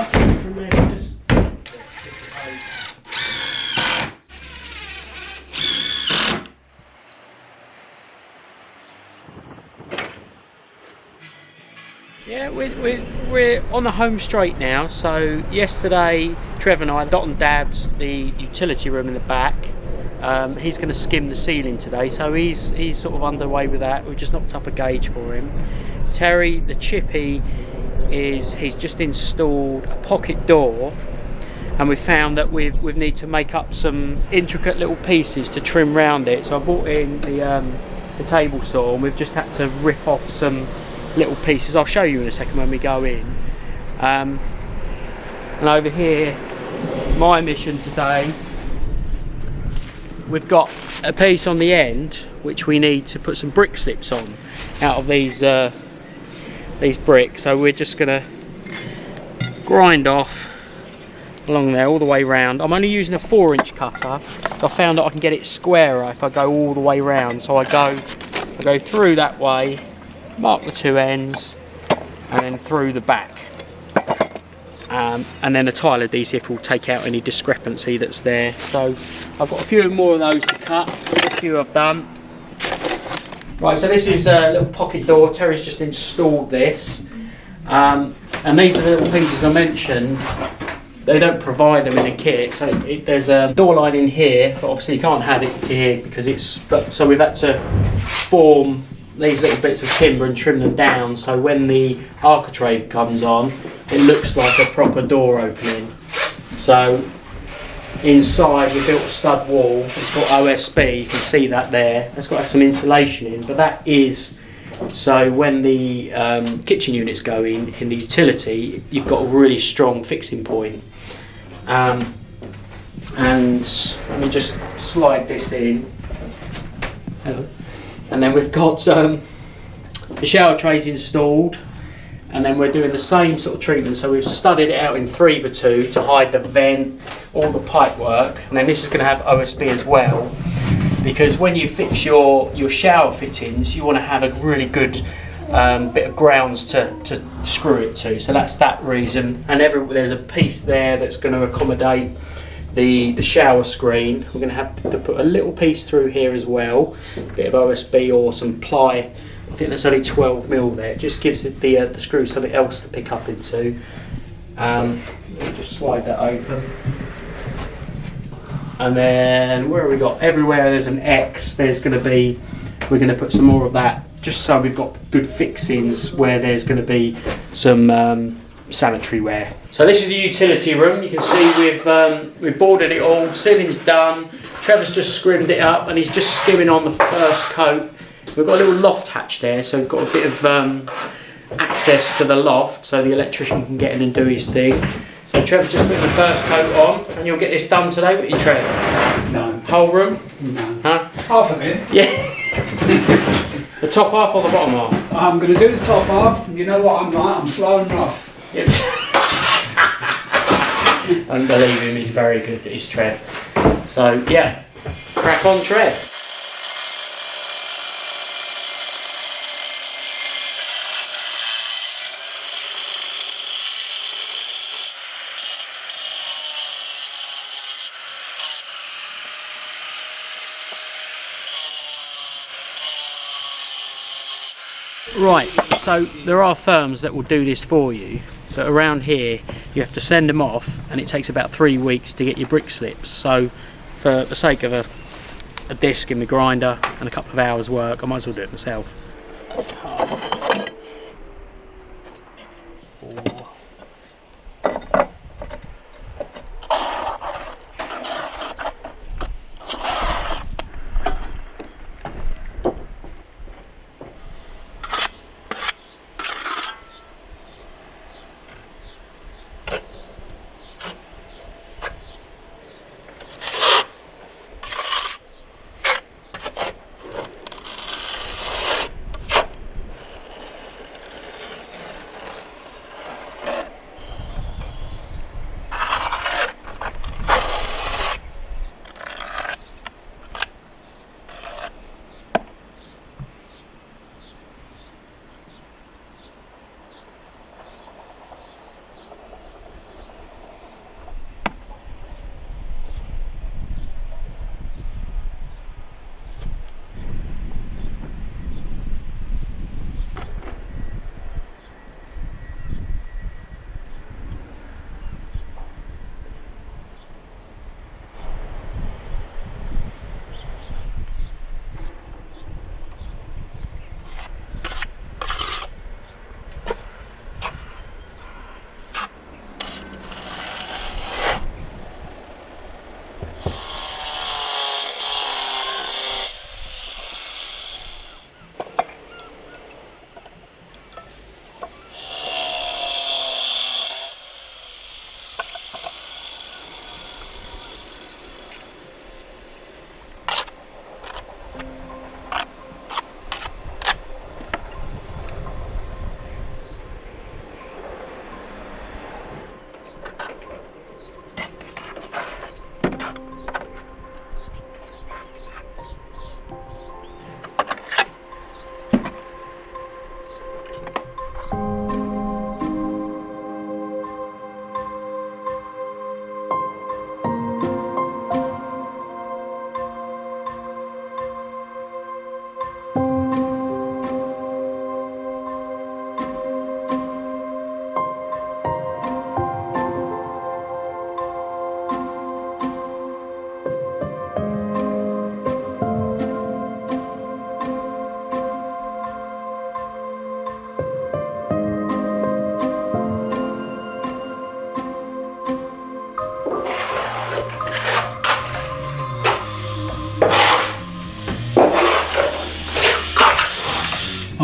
A: take it from there. Just yeah, we're on the home straight now. So yesterday, Trevor and I dot and dabbed the utility room in the back. He's going to skim the ceiling today, so he's sort of underway with that. We've just knocked up a gauge for him. Terry, the chippy, he's just installed a pocket door, and we found that we need to make up some intricate little pieces to trim round it. So I brought in the table saw, and we've just had to rip off some little pieces. I'll show you in a second when we go in. And over here, my mission today, we've got a piece on the end which we need to put some brick slips on out of these bricks. So we're just going to grind off along there all the way round. I'm only using a 4-inch cutter. So I found that I can get it squarer if I go all the way round. So I go through that way, mark the 2 ends, and then through the back. And then the tile adhesive will take out any discrepancy that's there. So I've got a few more of those to cut. A few I've done. Right, so this is a little pocket door. Terry's just installed this. And these are the little pieces I mentioned. They don't provide them in a kit. So there's a door line in here, but obviously you can't have it to here because so we've had to form these little bits of timber and trim them down, so when the architrave comes on, it looks like a proper door opening. So inside we built a stud wall. It's got OSB, you can see that there. It's got some insulation in, but that is so when the kitchen units go in the utility, you've got a really strong fixing point. And let me just slide this in. Hello. And then we've got the shower trays installed, and then we're doing the same sort of treatment. So we've studded it out in 3x2 to hide the vent, all the pipe work, and then this is going to have OSB as well, because when you fix your shower fittings, you want to have a really good bit of grounds to screw it to. So that's that reason. And there's a piece there that's going to accommodate the shower screen. We're going to have to put a little piece through here as well, a bit of OSB or some ply. I think there's only 12mm there. It just gives it the screw something else to pick up into. Just slide that open. And then where have we got? Everywhere there's an X, we're going to put some more of that, just so we've got good fixings where there's going to be some sanitary ware. So this is the utility room. You can see we've boarded it all, ceiling's done. Trevor's just scrimmed it up and he's just skimming on the first coat. We've got a little loft hatch there, so we've got a bit of access to the loft so the electrician can get in and do his thing. So Trevor's just putting the first coat on, and you'll get this done today, won't you, Trev?
H: No.
A: Whole room?
H: No.
A: Huh?
H: Half of it.
A: Yeah. The top half or the bottom half?
H: I'm going to do the top half. You know what I'm like, I'm slow and rough.
A: Yep. Don't believe him, he's very good at his Trev. So, yeah, crack on, Trev. Right, so there are firms that will do this for you, but around here you have to send them off, and it takes about 3 weeks to get your brick slips. So for the sake of a disc in the grinder and a couple of hours work, I might as well do it myself.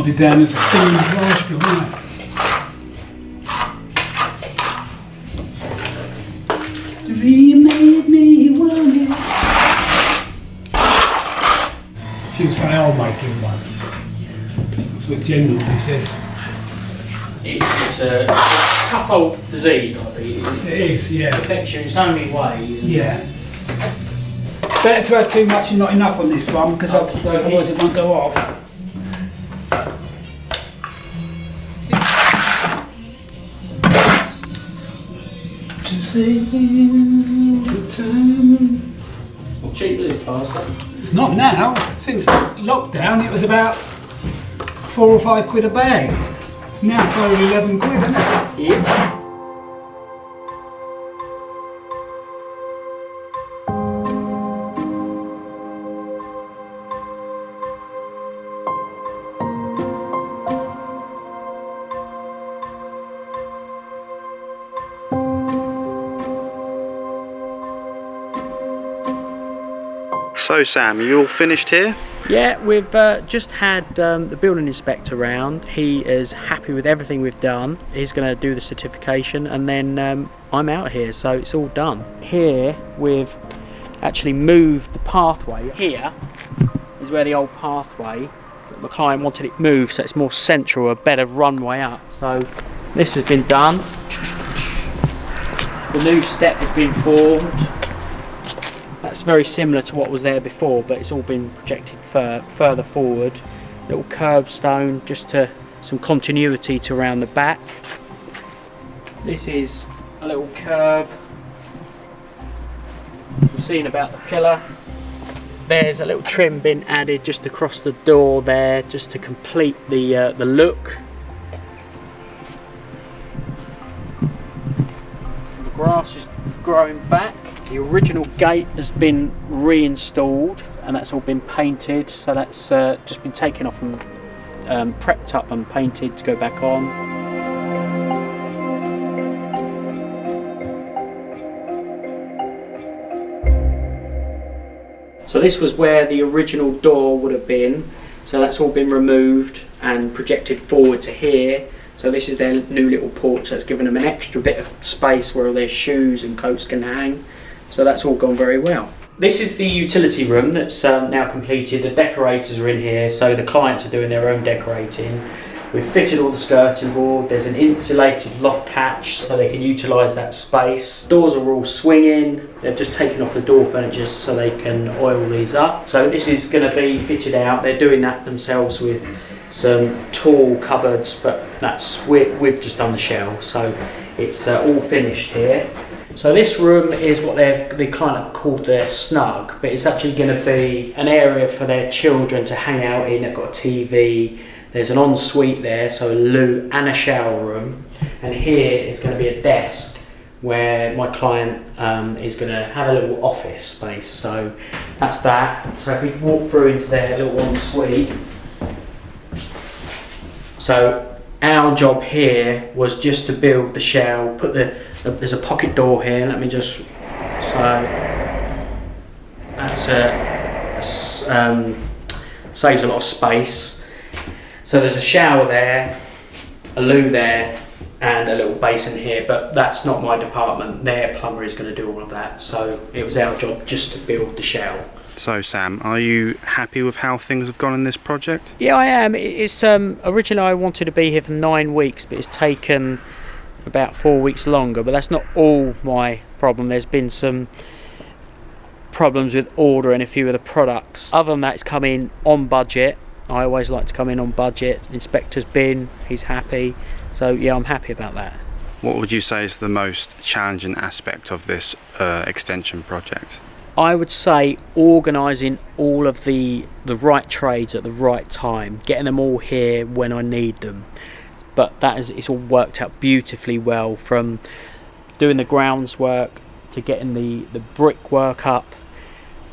H: be down as a single plaster, won't it? You made me want it. She'll say I'll make him one. That's what generally says.
A: It's a tough old disease, I think.
H: It is, yeah.
A: It affects you in so many ways.
H: Yeah. Better to have too much and not enough on this one, because otherwise it won't go off. To see the time.
A: Well, cheap is it, plaster?
H: It's not now. Since lockdown, it was about 4 or 5 quid a bag. Now it's over 11 quid, isn't it?
A: Yeah.
D: So Sam, are you all finished here?
A: Yeah, we've just had the building inspector round. He is happy with everything we've done. He's going to do the certification, and then I'm out here, so it's all done. Here we've actually moved the pathway. Here is where the old pathway, the client wanted it moved so it's more central, a better runway up. So this has been done. The new step has been formed. That's very similar to what was there before, but it's all been projected further forward. Little curbstone, just to some continuity to around the back. This is a little curb. We've seen about the pillar. There's a little trim been added just across the door there, just to complete the look. The grass is growing back. The original gate has been reinstalled, and that's all been painted, so that's just been taken off and prepped up and painted to go back on. So this was where the original door would have been, so that's all been removed and projected forward to here. So this is their new little porch that's given them an extra bit of space where their shoes and coats can hang. So that's all gone very well. This is the utility room that's now completed. The decorators are in here, so the clients are doing their own decorating. We've fitted all the skirting board. There's an insulated loft hatch so they can utilise that space. Doors are all swinging. They've just taken off the door furniture so they can oil these up. So this is going to be fitted out. They're doing that themselves with some tall cupboards, but we've just done the shell, so it's all finished here. So this room is what the client have called their snug, but it's actually going to be an area for their children to hang out in. They've got a TV, there's an ensuite there, so a loo and a shower room, and here is going to be a desk where my client is going to have a little office space. So that's that. So if we walk through into their little ensuite, so our job here was just to build the shell, there's a pocket door here, let me just, so that's saves a lot of space. So there's a shower there, a loo there, and a little basin here, but that's not my department. Their plumber is going to do all of that, so it was our job just to build the shell.
D: So Sam, are you happy with how things have gone in this project?
A: Yeah, I am. It's originally I wanted to be here for 9 weeks, but it's taken about 4 weeks longer, but that's not all my problem. There's been some problems with ordering a few of the products. Other than that, it's come in on budget. I always like to come in on budget. Inspector's been, he's happy, so yeah, I'm happy about that.
D: What would you say is the most challenging aspect of this extension project?
A: I would say organising all of the right trades at the right time, getting them all here when I need them. But it's all worked out beautifully well, from doing the grounds work to getting the brickwork up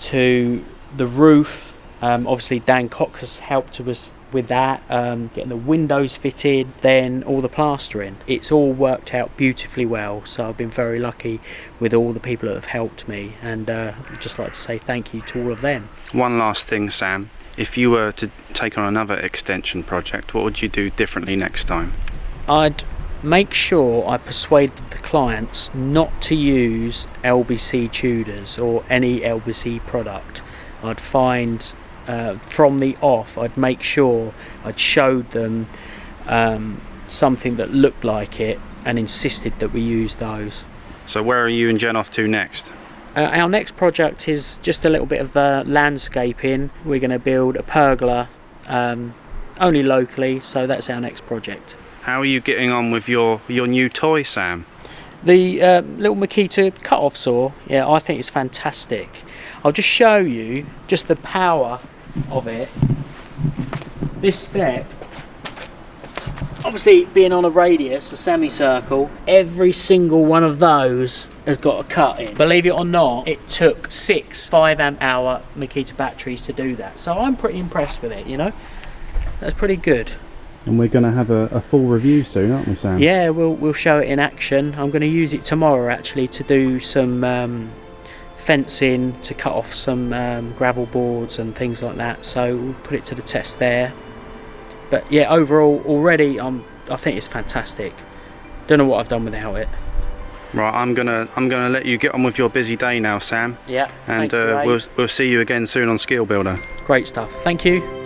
A: to the roof. Obviously Dan Cox has helped us with that, getting the windows fitted, then all the plastering. It's all worked out beautifully well, so I've been very lucky with all the people that have helped me, and I'd just like to say thank you to all of them.
D: One last thing, Sam. If you were to take on another extension project, what would you do differently next time?
A: I'd make sure I persuaded the clients not to use LBC Tudors or any LBC product. I'd find from the off, I'd make sure I'd showed them something that looked like it and insisted that we use those.
D: So where are you and Jen off to next?
A: Our next project is just a little bit of landscaping. We're going to build a pergola only locally, so that's our next project.
D: How are you getting on with your new toy, Sam?
A: The little Makita cut-off saw, yeah, I think it's fantastic. I'll just show you just the power of it. This step, obviously being on a radius, a semicircle, every single one of those has got a cut in. Believe it or not, it took 6 5-amp-hour Makita batteries to do that. So I'm pretty impressed with it, you know. That's pretty good.
D: And we're going to have a full review soon, aren't we, Sam?
A: Yeah, we'll show it in action. I'm going to use it tomorrow actually to do some fencing, to cut off some gravel boards and things like that. So we'll put it to the test there. But yeah, overall, already I think it's fantastic. Don't know what I've done without it.
D: Right, I'm gonna let you get on with your busy day now, Sam.
A: Yeah.
D: And
A: thank you, Ray.
D: we'll see you again soon on Skill Builder.
A: Great stuff. Thank you.